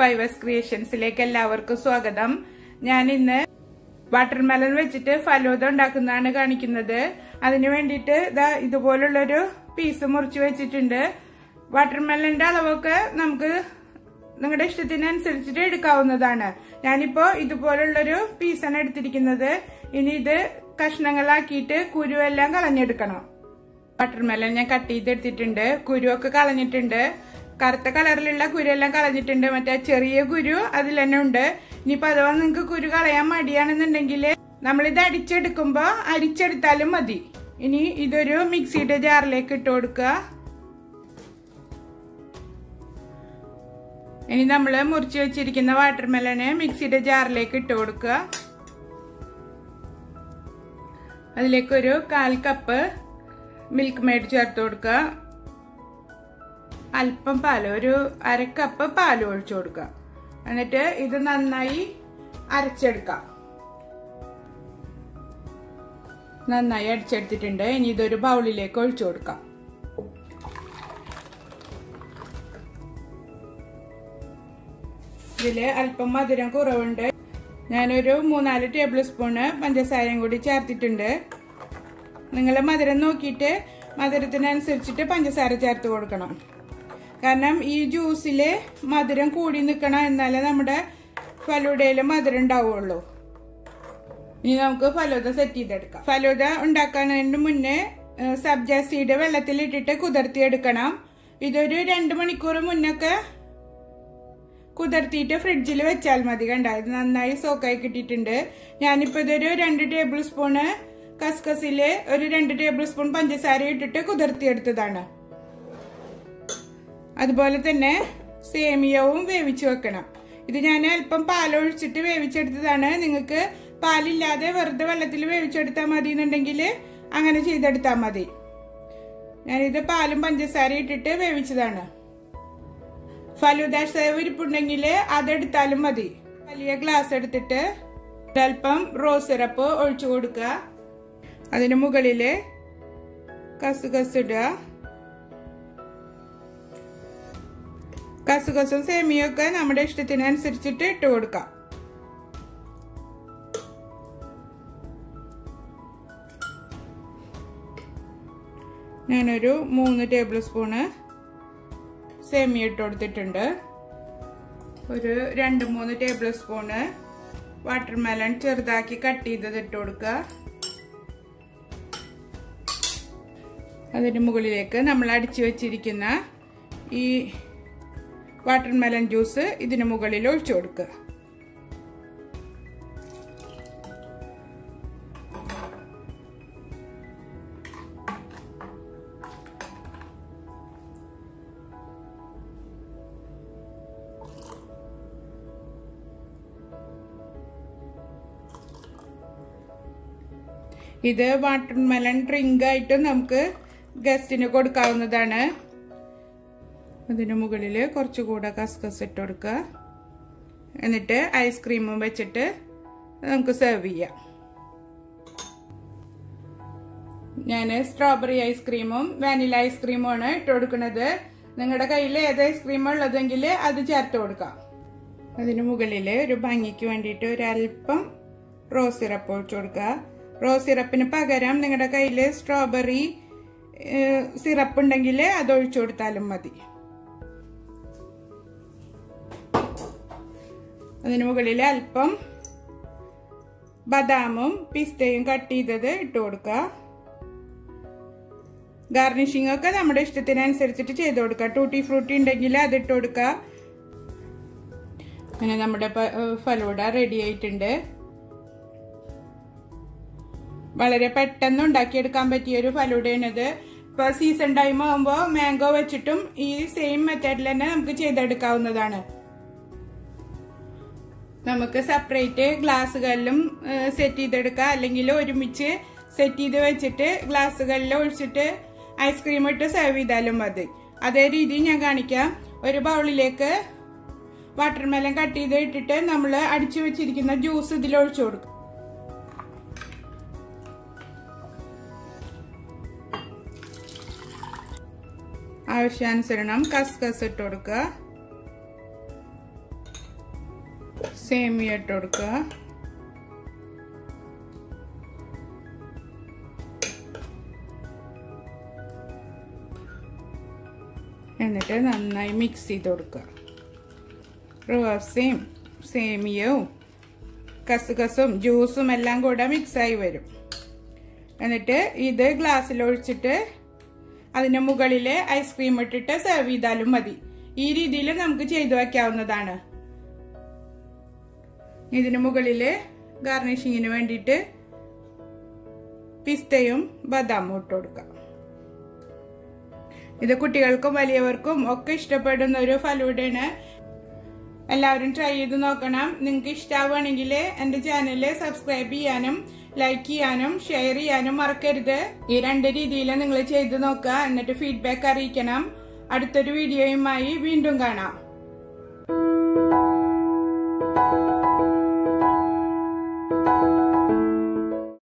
Fivers ക്രിയേഷൻസിലേക്ക് എല്ലാവർക്കും സ്വാഗതം. ഞാൻ ഇന്ന് വാട്ടർമെലൺ വെച്ചിട്ട് ഫലൂദ ഉണ്ടാക്കുന്നതാണ് കാണിക്കുന്നത്. അതിനു വേണ്ടിയിട്ട് ഇതുപോലുള്ളൊരു പീസ് മുറിച്ച് വെച്ചിട്ടുണ്ട്. വാട്ടർമെലന്റെ അളവൊക്കെ നമുക്ക് നിങ്ങളുടെ ഇഷ്ടത്തിനനുസരിച്ചിട്ട് എടുക്കാവുന്നതാണ്. ഞാനിപ്പോ ഇതുപോലുള്ളൊരു പീസാണ് എടുത്തിരിക്കുന്നത്. ഇനി ഇത് കഷ്ണങ്ങളാക്കിയിട്ട് കുരുവെല്ലാം കളഞ്ഞെടുക്കണം. വാട്ടർമെലൺ ഞാൻ കട്ട് ചെയ്തെടുത്തിട്ടുണ്ട്. കുരുവൊക്കെ കളഞ്ഞിട്ടുണ്ട്. കറുത്ത കളറിലുള്ള കുരുവെല്ലാം കളഞ്ഞിട്ടുണ്ട്. മറ്റേ ചെറിയ കുരു അതിൽ തന്നെ ഉണ്ട്. ഇനിയിപ്പോ അഥവാ നിങ്ങൾക്ക് കുരു കളയാൻ മടിയാണെന്നുണ്ടെങ്കിൽ നമ്മളിത് അടിച്ചെടുക്കുമ്പോ അരിച്ചെടുത്താലും മതി. ഇനി ഇതൊരു മിക്സിയുടെ ജാറിലേക്ക് ഇട്ട് കൊടുക്കുക. ഇനി നമ്മൾ മുറിച്ച് വെച്ചിരിക്കുന്ന വാട്ടർമെലനെ മിക്സിയുടെ ജാറിലേക്ക് ഇട്ട് കൊടുക്കുക. അതിലേക്കൊരു 1/4 കപ്പ് മിൽക്ക് മെയ്ഡ് ചേർത്ത് കൊടുക്കുക. അല്പം പാല്, ഒരു 1/2 കപ്പ് പാല് ഒഴിച്ചു കൊടുക്കുക. എന്നിട്ട് ഇത് നന്നായി അരച്ചെടുക്കാം. നന്നായി അടിച്ചെടുത്തിട്ടുണ്ട്. ഇനി ഇതൊരു ബൗളിലേക്ക് ഒഴിച്ചു കൊടുക്കാം. ഇതില് അല്പം മധുരം കുറവുണ്ട്. ഞാനൊരു 3-4 ടേബിൾ സ്പൂണ് പഞ്ചസാരയും കൂടി ചേർത്തിട്ടുണ്ട്. നിങ്ങൾ മധുരം നോക്കിയിട്ട് മധുരത്തിനനുസരിച്ചിട്ട് പഞ്ചസാര ചേർത്ത് കൊടുക്കണം. കാരണം ഈ ജ്യൂസില് മധുരം കൂടി നിൽക്കണം, എന്നാലേ നമ്മുടെ ഫലൂദയില് മധുരം ഉണ്ടാവുള്ളൂ. ഇനി നമുക്ക് ഫലൂദ സെറ്റ് ചെയ്തെടുക്കാം. ഫലൂദ ഉണ്ടാക്കുന്നതിന് മുന്നേ സബ്ജ സീഡ് വെള്ളത്തിലിട്ടിട്ട് കുതിർത്തിയെടുക്കണം. ഇതൊരു 2 മണിക്കൂർ മുന്നൊക്കെ കുതിർത്തിയിട്ട് ഫ്രിഡ്ജിൽ വെച്ചാൽ മതി. കണ്ട, ഇത് നന്നായി സോക്കായി കിട്ടിയിട്ടുണ്ട്. ഞാനിപ്പോ ഇതൊരു 2 ടേബിൾ സ്പൂണ് കസ്കസില് ഒരു 2 ടേബിൾ സ്പൂൺ പഞ്ചസാര ഇട്ടിട്ട് കുതിർത്തിയെടുത്തതാണ്. അതുപോലെ തന്നെ സേമിയവും വേവിച്ചു വെക്കണം. ഇത് ഞാൻ അല്പം പാലൊഴിച്ചിട്ട് വേവിച്ചെടുത്തതാണ്. നിങ്ങൾക്ക് പാലില്ലാതെ വെറുതെ വെള്ളത്തിൽ വേവിച്ചെടുത്താൽ മതി എന്നുണ്ടെങ്കിൽ അങ്ങനെ ചെയ്തെടുത്താൽ മതി. ഞാനിത് പാലും പഞ്ചസാര ഇട്ടിട്ട് വേവിച്ചതാണ്. ഫലൂദ സേവ് ഇരിപ്പുണ്ടെങ്കിൽ അതെടുത്താലും മതി. വലിയ ഗ്ലാസ് എടുത്തിട്ട് അല്പം റോസ് സിറപ്പ് ഒഴിച്ചു കൊടുക്കുക. അതിന് മുകളില് കസുകസ് ഇടുക. കസുകസും സേമിയൊക്കെ നമ്മുടെ ഇഷ്ടത്തിനനുസരിച്ചിട്ട് ഇട്ട് കൊടുക്കാം. ഞാനൊരു 3 ടേബിൾ സ്പൂണ് സേമിയ ഇട്ട് കൊടുത്തിട്ടുണ്ട്. ഒരു 2-3 ടേബിൾ സ്പൂണ് വാട്ടർമെലൺ ചെറുതാക്കി കട്ട് ചെയ്തത് ഇട്ട് കൊടുക്കുക. അതിന് മുകളിലേക്ക് നമ്മൾ അടിച്ചു വെച്ചിരിക്കുന്ന ഈ വാട്ടർമെലൺ ജ്യൂസ് ഇതിന് മുകളിൽ ഒഴിച്ചു കൊടുക്കുക. ഇത് വാട്ടർമെലൺ ഡ്രിങ്ക് ആയിട്ട് നമുക്ക് ഗസ്റ്റിന് കൊടുക്കാവുന്നതാണ്. അതിന് മുകളിൽ കുറച്ചുകൂടെ കസ്കസ് ഇട്ട് കൊടുക്കുക. എന്നിട്ട് ഐസ്ക്രീമും വെച്ചിട്ട് നമുക്ക് സെർവ് ചെയ്യാം. ഞാൻ സ്ട്രോബെറി ഐസ്ക്രീമും വാനില ഐസ്ക്രീമും ആണ് ഇട്ട് കൊടുക്കുന്നത്. നിങ്ങളുടെ കയ്യിൽ ഏത് ഐസ്ക്രീം ഉള്ളതെങ്കിൽ അത് ചേർത്ത് കൊടുക്കാം. അതിന് മുകളിൽ ഒരു ഭംഗിക്ക് വേണ്ടിയിട്ട് ഒരല്പം റോസ് സിറപ്പ് ഒഴിച്ചു കൊടുക്കുക. റോസ് സിറപ്പിന് പകരം നിങ്ങളുടെ കയ്യിൽ സ്ട്രോബെറി സിറപ്പ് ഉണ്ടെങ്കിൽ അത് ഒഴിച്ചു കൊടുത്താലും മതി. അതിന് മുകളിൽ അല്പം ബദാമും പിസ്തയും കട്ട് ചെയ്തത് ഇട്ട് കൊടുക്കുക. ഗാർണിഷിംഗ് ഒക്കെ നമ്മുടെ ഇഷ്ടത്തിനനുസരിച്ചിട്ട് ചെയ്ത് കൊടുക്കുക. ടൂട്ടി ഫ്രൂട്ടി ഉണ്ടെങ്കിൽ അത് ഇട്ട് കൊടുക്കുക. അങ്ങനെ നമ്മുടെ ഫലൂദ റെഡി ആയിട്ടുണ്ട്. വളരെ പെട്ടെന്ന് ഉണ്ടാക്കിയെടുക്കാൻ പറ്റിയൊരു ഫലൂദയാണിത്. ഇപ്പൊ സീസൺ ടൈം ആകുമ്പോ മാംഗോ വെച്ചിട്ടും ഈ സെയിം മെത്തേഡിൽ തന്നെ നമുക്ക് ചെയ്തെടുക്കാവുന്നതാണ്. നമുക്ക് സെപ്പറേറ്റ് ഗ്ലാസുകളിലും സെറ്റ് ചെയ്തെടുക്കാം, അല്ലെങ്കിൽ ഒരുമിച്ച് സെറ്റ് ചെയ്ത് വെച്ചിട്ട് ഗ്ലാസുകളിൽ ഒഴിച്ചിട്ട് ഐസ്ക്രീം ഇട്ട് സെർവ് ചെയ്താലും മതി. അതേ രീതി ഞാൻ കാണിക്കാം. ഒരു ബൗളിലേക്ക് വാട്ടർമെലൺ കട്ട് ചെയ്ത് ഇട്ടിട്ട് നമ്മൾ അടിച്ചു വെച്ചിരിക്കുന്ന ജ്യൂസ് ഇതിൽ ഒഴിച്ചു കൊടുക്കും. ആവശ്യാനുസരണം കസ്കസ് ഇട്ട് കൊടുക്കുക. സേമിയ ഇട്ട് കൊടുക്കുക. എന്നിട്ട് നന്നായി മിക്സ് ചെയ്ത് കൊടുക്കുക. റവയും സേമിയവും കസുകസും ജ്യൂസും എല്ലാം കൂടെ മിക്സായി വരും. എന്നിട്ട് ഇത് ഗ്ലാസ്സിൽ ഒഴിച്ചിട്ട് അതിന്റെ മുകളിൽ ഐസ്ക്രീം ഇട്ടിട്ട് സെർവ് ചെയ്താലും മതി. ഈ രീതിയിൽ നമുക്ക് ചെയ്തു വയ്ക്കാവുന്നതാണ്. ഇതിന് മുകളിൽ ഗാർണിഷിങ്ങിന് വേണ്ടിയിട്ട് പിസ്തയും ബദാമും ഇട്ട് കൊടുക്കാം. ഇത് കുട്ടികൾക്കും വലിയവർക്കും ഒക്കെ ഇഷ്ടപ്പെടുന്ന ഒരു ഫലൂഡയാണ്. എല്ലാവരും ട്രൈ ചെയ്ത് നോക്കണം. നിങ്ങൾക്ക് ഇഷ്ടമാവുകയാണെങ്കിൽ എന്റെ ചാനൽ സബ്സ്ക്രൈബ് ചെയ്യാനും ലൈക്ക് ചെയ്യാനും ഷെയർ ചെയ്യാനും മറക്കരുത്. ഈ 2 രീതിയിൽ നിങ്ങൾ ചെയ്ത് നോക്കുക. എന്നിട്ട് ഫീഡ്ബാക്ക് അറിയിക്കണം. അടുത്തൊരു വീഡിയോയുമായി വീണ്ടും കാണാം.